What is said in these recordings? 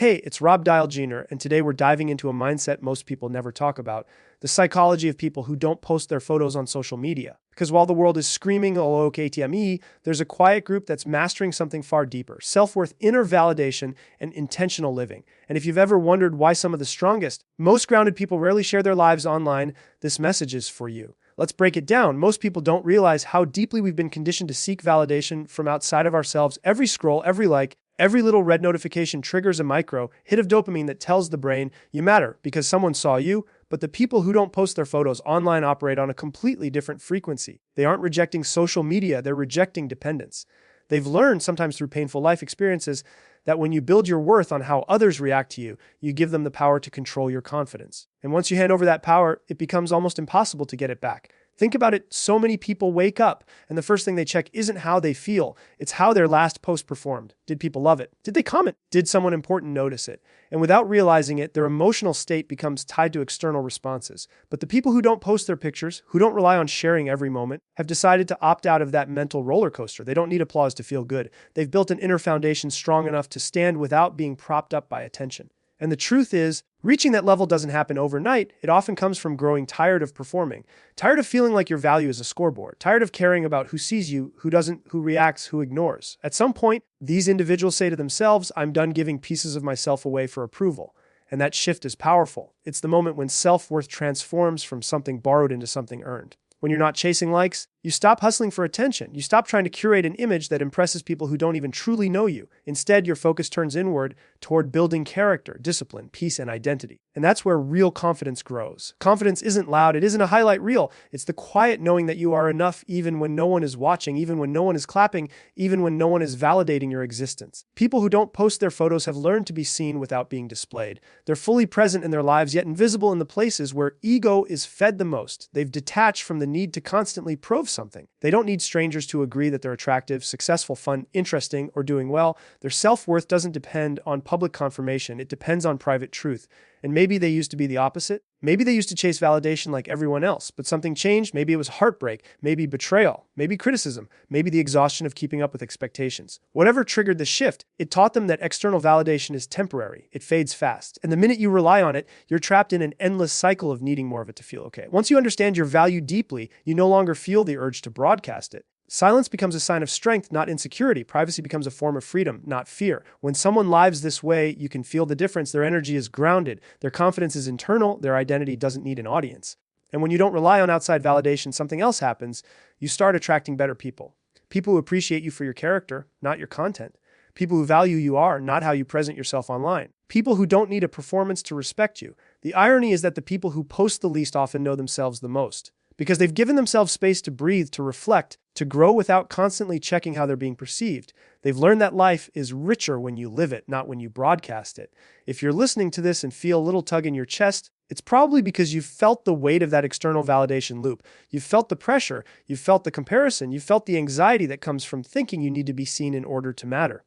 Hey, it's robdial Jr., and today we're diving into a mindset most people never talk about, the psychology of people who don't post their photos on social media. Because while the world is screaming OKTME, there's a quiet group that's mastering something far deeper: self-worth, inner validation, and intentional living. And if you've ever wondered why some of the strongest, most grounded people rarely share their lives online, this message is for you. Let's break it down. Most people don't realize how deeply we've been conditioned to seek validation from outside of ourselves. Every scroll, every like, every little red notification triggers a micro hit of dopamine that tells the brain you matter because someone saw you. But the people who don't post their photos online operate on a completely different frequency. They aren't rejecting social media, they're rejecting dependence. They've learned, sometimes through painful life experiences, that when you build your worth on how others react to you, you give them the power to control your confidence. And once you hand over that power, it becomes almost impossible to get it back. Think about it, so many people wake up, and the first thing they check isn't how they feel, it's how their last post performed. Did people love it? Did they comment? Did someone important notice it? And without realizing it, their emotional state becomes tied to external responses. But the people who don't post their pictures, who don't rely on sharing every moment, have decided to opt out of that mental roller coaster. They don't need applause to feel good. They've built an inner foundation strong enough to stand without being propped up by attention. And the truth is, reaching that level doesn't happen overnight. It often comes from growing tired of performing, tired of feeling like your value is a scoreboard, tired of caring about who sees you, who doesn't, who reacts, who ignores. At some point, these individuals say to themselves, I'm done giving pieces of myself away for approval. And that shift is powerful. It's the moment when self-worth transforms from something borrowed into something earned. When you're not chasing likes, you stop hustling for attention. You stop trying to curate an image that impresses people who don't even truly know you. Instead, your focus turns inward toward building character, discipline, peace, and identity. And that's where real confidence grows. Confidence isn't loud. It isn't a highlight reel. It's the quiet knowing that you are enough even when no one is watching, even when no one is clapping, even when no one is validating your existence. People who don't post their photos have learned to be seen without being displayed. They're fully present in their lives, yet invisible in the places where ego is fed the most. They've detached from the need to constantly prove something. They don't need strangers to agree that they're attractive, successful, fun, interesting, or doing well. Their self-worth doesn't depend on public confirmation. It depends on private truth. And maybe they used to be the opposite. Maybe they used to chase validation like everyone else, but something changed. Maybe it was heartbreak, maybe betrayal, maybe criticism, maybe the exhaustion of keeping up with expectations. Whatever triggered the shift, it taught them that external validation is temporary. It fades fast. And the minute you rely on it, you're trapped in an endless cycle of needing more of it to feel okay. Once you understand your value deeply, you no longer feel the urge to broadcast it. Silence becomes a sign of strength, not insecurity. Privacy becomes a form of freedom, not fear. When someone lives this way, you can feel the difference. Their energy is grounded. Their confidence is internal. Their identity doesn't need an audience. And when you don't rely on outside validation, something else happens. You start attracting better people. People who appreciate you for your character, not your content. People who value you are, not how you present yourself online. People who don't need a performance to respect you. The irony is that the people who post the least often know themselves the most, because they've given themselves space to breathe, to reflect, to grow without constantly checking how they're being perceived. They've learned that life is richer when you live it, not when you broadcast it. If you're listening to this and feel a little tug in your chest, it's probably because you've felt the weight of that external validation loop. You've felt the pressure, you've felt the comparison, you've felt the anxiety that comes from thinking you need to be seen in order to matter.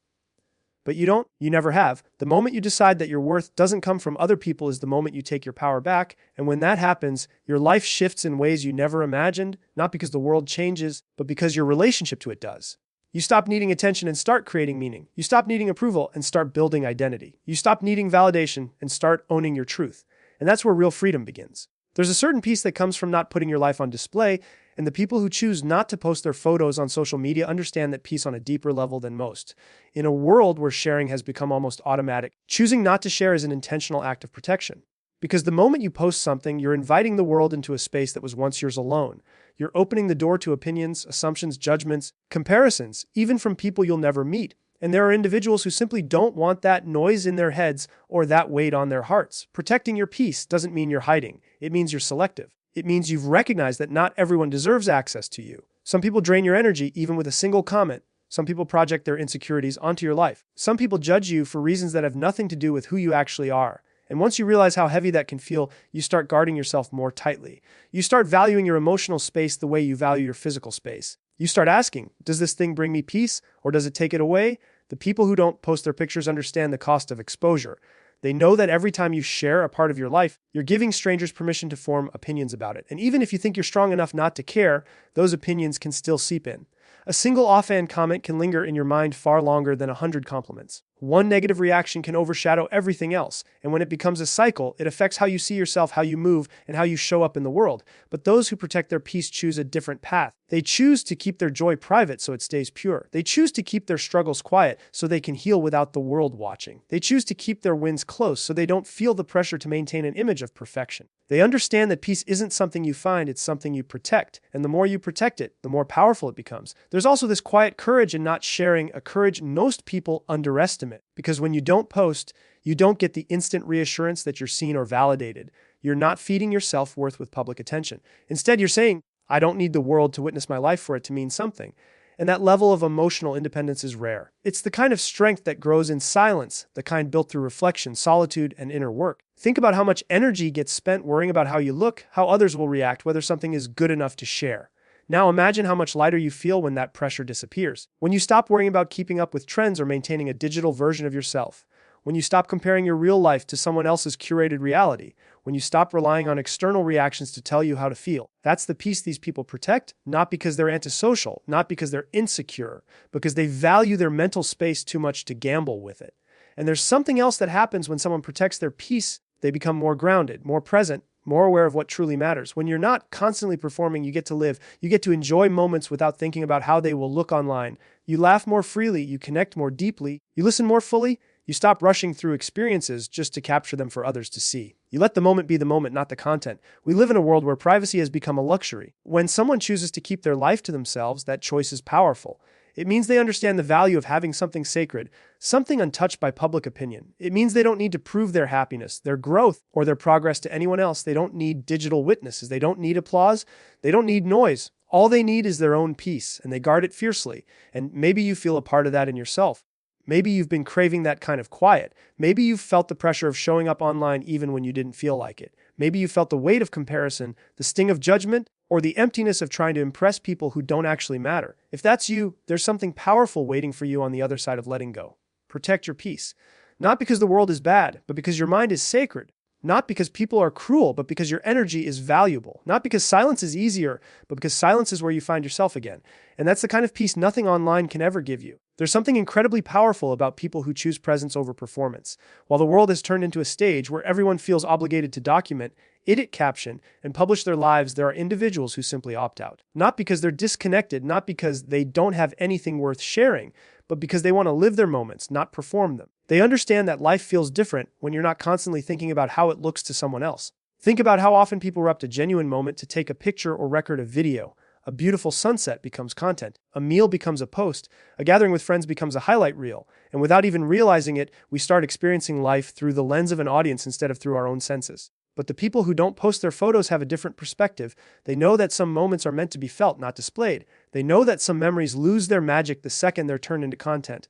But you don't, you never have. The moment you decide that your worth doesn't come from other people is the moment you take your power back. And when that happens, your life shifts in ways you never imagined, not because the world changes, but because your relationship to it does. You stop needing attention and start creating meaning. You stop needing approval and start building identity. You stop needing validation and start owning your truth. And that's where real freedom begins. There's a certain peace that comes from not putting your life on display, and the people who choose not to post their photos on social media understand that peace on a deeper level than most. In a world where sharing has become almost automatic, choosing not to share is an intentional act of protection. Because the moment you post something, you're inviting the world into a space that was once yours alone. You're opening the door to opinions, assumptions, judgments, comparisons, even from people you'll never meet. And there are individuals who simply don't want that noise in their heads or that weight on their hearts. Protecting your peace doesn't mean you're hiding. It means you're selective. It means you've recognized that not everyone deserves access to you. Some people drain your energy even with a single comment. Some people project their insecurities onto your life. Some people judge you for reasons that have nothing to do with who you actually are. And once you realize how heavy that can feel, you start guarding yourself more tightly. You start valuing your emotional space the way you value your physical space. You start asking, does this thing bring me peace or does it take it away? The people who don't post their pictures understand the cost of exposure. They know that every time you share a part of your life, you're giving strangers permission to form opinions about it. And even if you think you're strong enough not to care, those opinions can still seep in. A single offhand comment can linger in your mind far longer than 100 compliments. One negative reaction can overshadow everything else, and when it becomes a cycle, it affects how you see yourself, how you move, and how you show up in the world. But those who protect their peace choose a different path. They choose to keep their joy private so it stays pure. They choose to keep their struggles quiet so they can heal without the world watching. They choose to keep their wins close so they don't feel the pressure to maintain an image of perfection. They understand that peace isn't something you find, it's something you protect. And the more you protect it, the more powerful it becomes. There's also this quiet courage in not sharing, a courage most people underestimate. Because when you don't post, you don't get the instant reassurance that you're seen or validated. You're not feeding your self-worth with public attention. Instead, you're saying, I don't need the world to witness my life for it to mean something. And that level of emotional independence is rare. It's the kind of strength that grows in silence, the kind built through reflection, solitude, and inner work. Think about how much energy gets spent worrying about how you look, how others will react, whether something is good enough to share. Now imagine how much lighter you feel when that pressure disappears. When you stop worrying about keeping up with trends or maintaining a digital version of yourself. When you stop comparing your real life to someone else's curated reality. When you stop relying on external reactions to tell you how to feel. That's the peace these people protect, not because they're antisocial, not because they're insecure, because they value their mental space too much to gamble with it. And there's something else that happens when someone protects their peace. They become more grounded, more present, more aware of what truly matters. When you're not constantly performing, you get to live. You get to enjoy moments without thinking about how they will look online. You laugh more freely, you connect more deeply, you listen more fully. You stop rushing through experiences just to capture them for others to see. You let the moment be the moment, not the content. We live in a world where privacy has become a luxury. When someone chooses to keep their life to themselves, that choice is powerful. It means they understand the value of having something sacred, something untouched by public opinion. It means they don't need to prove their happiness, their growth, or their progress to anyone else. They don't need digital witnesses. They don't need applause. They don't need noise. All they need is their own peace, and they guard it fiercely. And maybe you feel a part of that in yourself. Maybe you've been craving that kind of quiet. Maybe you've felt the pressure of showing up online even when you didn't feel like it. Maybe you felt the weight of comparison, the sting of judgment, or the emptiness of trying to impress people who don't actually matter. If that's you, there's something powerful waiting for you on the other side of letting go. Protect your peace. Not because the world is bad, but because your mind is sacred. Not because people are cruel, but because your energy is valuable. Not because silence is easier, but because silence is where you find yourself again. And that's the kind of peace nothing online can ever give you. There's something incredibly powerful about people who choose presence over performance. While the world has turned into a stage where everyone feels obligated to document, edit caption, and publish their lives, there are individuals who simply opt out. Not because they're disconnected, not because they don't have anything worth sharing, but because they want to live their moments, not perform them. They understand that life feels different when you're not constantly thinking about how it looks to someone else. Think about how often people erupt a genuine moment to take a picture or record a video. A beautiful sunset becomes content. A meal becomes a post. A gathering with friends becomes a highlight reel. And without even realizing it, we start experiencing life through the lens of an audience instead of through our own senses. But the people who don't post their photos have a different perspective. They know that some moments are meant to be felt, not displayed. They know that some memories lose their magic the second they're turned into content.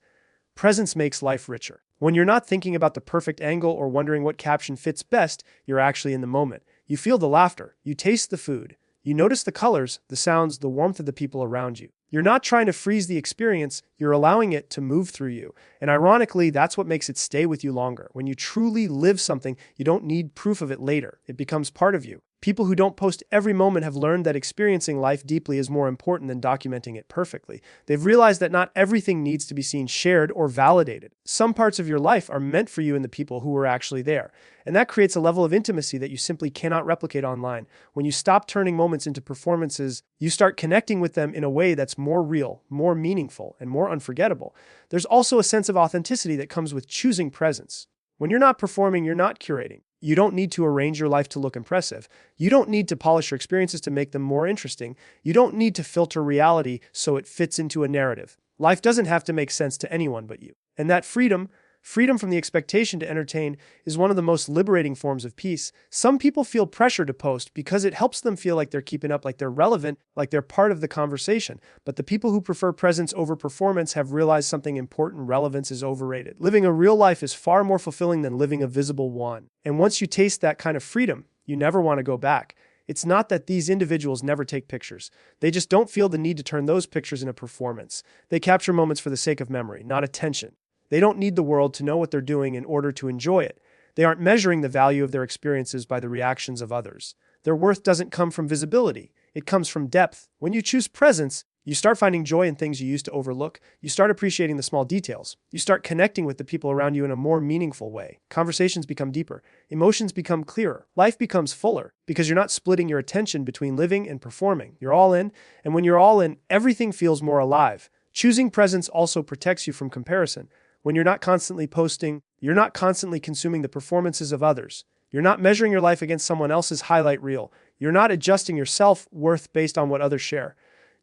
Presence makes life richer. When you're not thinking about the perfect angle or wondering what caption fits best, you're actually in the moment. You feel the laughter. You taste the food. You notice the colors, the sounds, the warmth of the people around you. You're not trying to freeze the experience, you're allowing it to move through you. And ironically, that's what makes it stay with you longer. When you truly live something, you don't need proof of it later. It becomes part of you. People who don't post every moment have learned that experiencing life deeply is more important than documenting it perfectly. They've realized that not everything needs to be seen, shared, or validated. Some parts of your life are meant for you and the people who are actually there. And that creates a level of intimacy that you simply cannot replicate online. When you stop turning moments into performances, you start connecting with them in a way that's more real, more meaningful, and more unforgettable. There's also a sense of authenticity that comes with choosing presence. When you're not performing, you're not curating. You don't need to arrange your life to look impressive. You don't need to polish your experiences to make them more interesting. You don't need to filter reality so it fits into a narrative. Life doesn't have to make sense to anyone but you. And that freedom from the expectation to entertain, is one of the most liberating forms of peace. Some people feel pressure to post because it helps them feel like they're keeping up, like they're relevant, like they're part of the conversation. But the people who prefer presence over performance have realized something important: relevance is overrated. Living a real life is far more fulfilling than living a visible one. And once you taste that kind of freedom, you never want to go back. It's not that these individuals never take pictures. They just don't feel the need to turn those pictures into performance. They capture moments for the sake of memory, not attention. They don't need the world to know what they're doing in order to enjoy it. They aren't measuring the value of their experiences by the reactions of others. Their worth doesn't come from visibility. It comes from depth. When you choose presence, You start finding joy in things you used to overlook. You start appreciating the small details. You start connecting with the people around you in a more meaningful way. Conversations become deeper. Emotions become clearer. Life becomes fuller because you're not splitting your attention between living and performing. You're all in, and when you're all in, everything feels more alive. Choosing presence also protects you from comparison. When you're not constantly posting, you're not constantly consuming the performances of others. You're not measuring your life against someone else's highlight reel. You're not adjusting your self-worth based on what others share.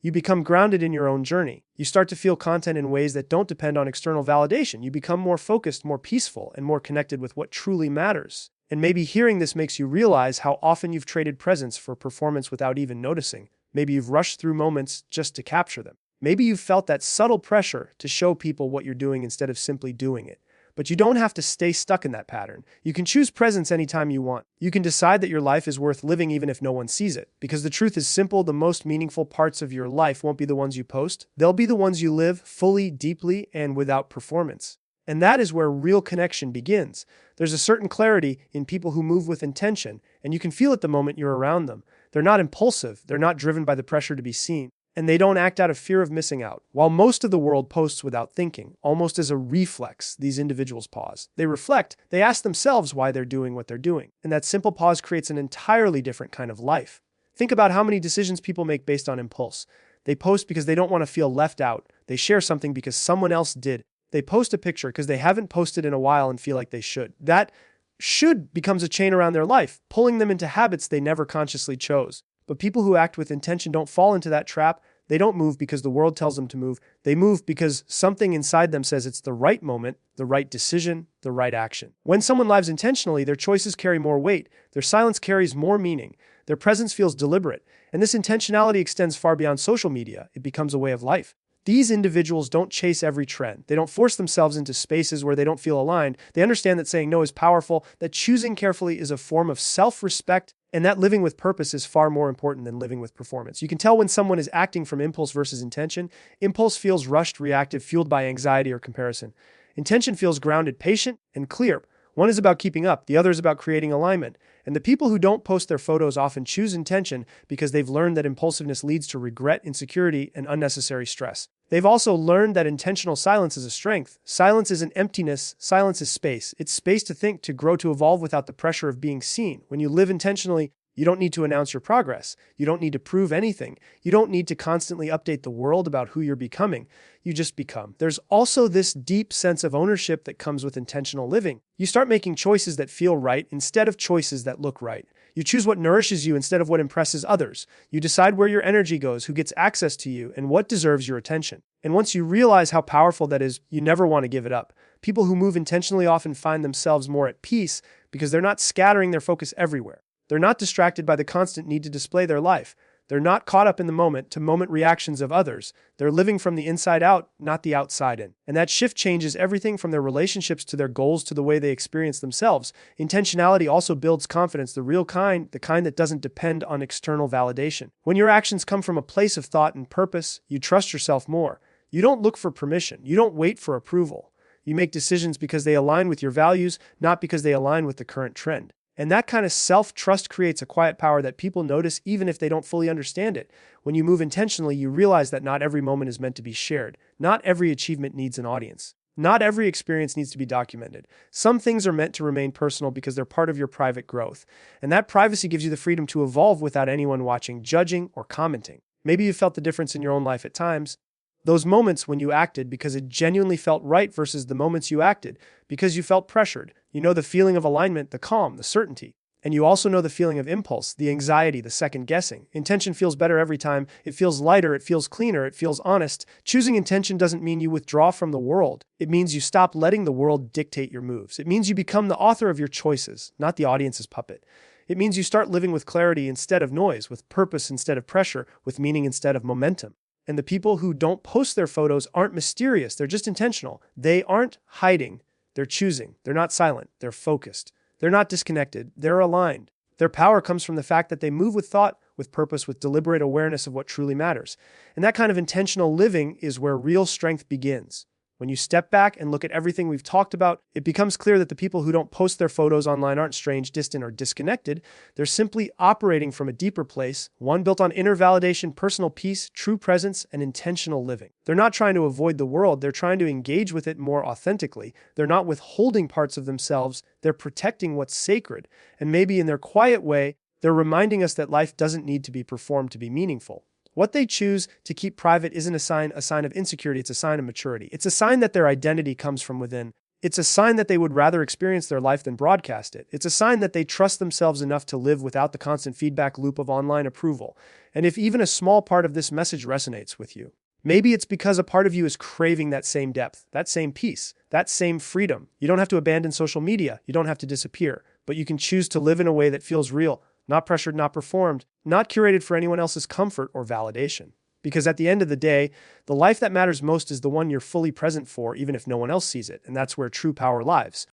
You become grounded in your own journey. You start to feel content in ways that don't depend on external validation. You become more focused, more peaceful, and more connected with what truly matters. And maybe hearing this makes you realize how often you've traded presence for performance without even noticing. Maybe you've rushed through moments just to capture them. Maybe you've felt that subtle pressure to show people what you're doing instead of simply doing it. But you don't have to stay stuck in that pattern. You can choose presence anytime you want. You can decide that your life is worth living even if no one sees it. Because the truth is simple, the most meaningful parts of your life won't be the ones you post. They'll be the ones you live fully, deeply, and without performance. And that is where real connection begins. There's a certain clarity in people who move with intention, and you can feel it the moment you're around them. They're not impulsive. They're not driven by the pressure to be seen. And they don't act out of fear of missing out. While most of the world posts without thinking, almost as a reflex, these individuals pause. They reflect, they ask themselves why they're doing what they're doing. And that simple pause creates an entirely different kind of life. Think about how many decisions people make based on impulse. They post because they don't want to feel left out. They share something because someone else did. They post a picture because they haven't posted in a while and feel like they should. That should becomes a chain around their life, pulling them into habits they never consciously chose. But people who act with intention don't fall into that trap. They don't move because the world tells them to move. They move because something inside them says it's the right moment, the right decision, the right action. When someone lives intentionally, their choices carry more weight. Their silence carries more meaning. Their presence feels deliberate. And this intentionality extends far beyond social media. It becomes a way of life. These individuals don't chase every trend. They don't force themselves into spaces where they don't feel aligned. They understand that saying no is powerful, that choosing carefully is a form of self-respect, and that living with purpose is far more important than living with performance. You can tell when someone is acting from impulse versus intention. Impulse feels rushed, reactive, fueled by anxiety or comparison. Intention feels grounded, patient, and clear. One is about keeping up, the other is about creating alignment. And the people who don't post their photos often choose intention because they've learned that impulsiveness leads to regret, insecurity, and unnecessary stress. They've also learned that intentional silence is a strength. Silence isn't emptiness, silence is space. It's space to think, to grow, to evolve without the pressure of being seen. When you live intentionally, you don't need to announce your progress. You don't need to prove anything. You don't need to constantly update the world about who you're becoming. You just become. There's also this deep sense of ownership that comes with intentional living. You start making choices that feel right instead of choices that look right. You choose what nourishes you instead of what impresses others. You decide where your energy goes, who gets access to you, and what deserves your attention. And once you realize how powerful that is, you never want to give it up. People who move intentionally often find themselves more at peace because they're not scattering their focus everywhere. They're not distracted by the constant need to display their life. They're not caught up in the moment-to-moment reactions of others. They're living from the inside out, not the outside in. And that shift changes everything from their relationships to their goals to the way they experience themselves. Intentionality also builds confidence, the real kind, the kind that doesn't depend on external validation. When your actions come from a place of thought and purpose, you trust yourself more. You don't look for permission. You don't wait for approval. You make decisions because they align with your values, not because they align with the current trend. And that kind of self-trust creates a quiet power that people notice even if they don't fully understand it. When you move intentionally, you realize that not every moment is meant to be shared. Not every achievement needs an audience. Not every experience needs to be documented. Some things are meant to remain personal because they're part of your private growth. And that privacy gives you the freedom to evolve without anyone watching, judging, or commenting. Maybe you felt the difference in your own life at times. Those moments when you acted because it genuinely felt right versus the moments you acted because you felt pressured. You know the feeling of alignment, the calm, the certainty. And you also know the feeling of impulse, the anxiety, the second guessing. Intention feels better every time. It feels lighter, it feels cleaner, it feels honest. Choosing intention doesn't mean you withdraw from the world. It means you stop letting the world dictate your moves. It means you become the author of your choices, not the audience's puppet. It means you start living with clarity instead of noise, with purpose instead of pressure, with meaning instead of momentum. And the people who don't post their photos aren't mysterious. They're just intentional. They aren't hiding. They're choosing. They're not silent. They're focused. They're not disconnected. They're aligned. Their power comes from the fact that they move with thought, with purpose, with deliberate awareness of what truly matters. And that kind of intentional living is where real strength begins. When you step back and look at everything we've talked about, it becomes clear that the people who don't post their photos online aren't strange, distant, or disconnected. They're simply operating from a deeper place, one built on inner validation, personal peace, true presence, and intentional living. They're not trying to avoid the world, they're trying to engage with it more authentically. They're not withholding parts of themselves, they're protecting what's sacred. And maybe in their quiet way, they're reminding us that life doesn't need to be performed to be meaningful. What they choose to keep private isn't a sign of insecurity, it's a sign of maturity. It's a sign that their identity comes from within. It's a sign that they would rather experience their life than broadcast it. It's a sign that they trust themselves enough to live without the constant feedback loop of online approval. And if even a small part of this message resonates with you, maybe it's because a part of you is craving that same depth, that same peace, that same freedom. You don't have to abandon social media. You don't have to disappear, but you can choose to live in a way that feels real, not pressured, not performed, not curated for anyone else's comfort or validation. Because at the end of the day, the life that matters most is the one you're fully present for, even if no one else sees it. And that's where true power lies.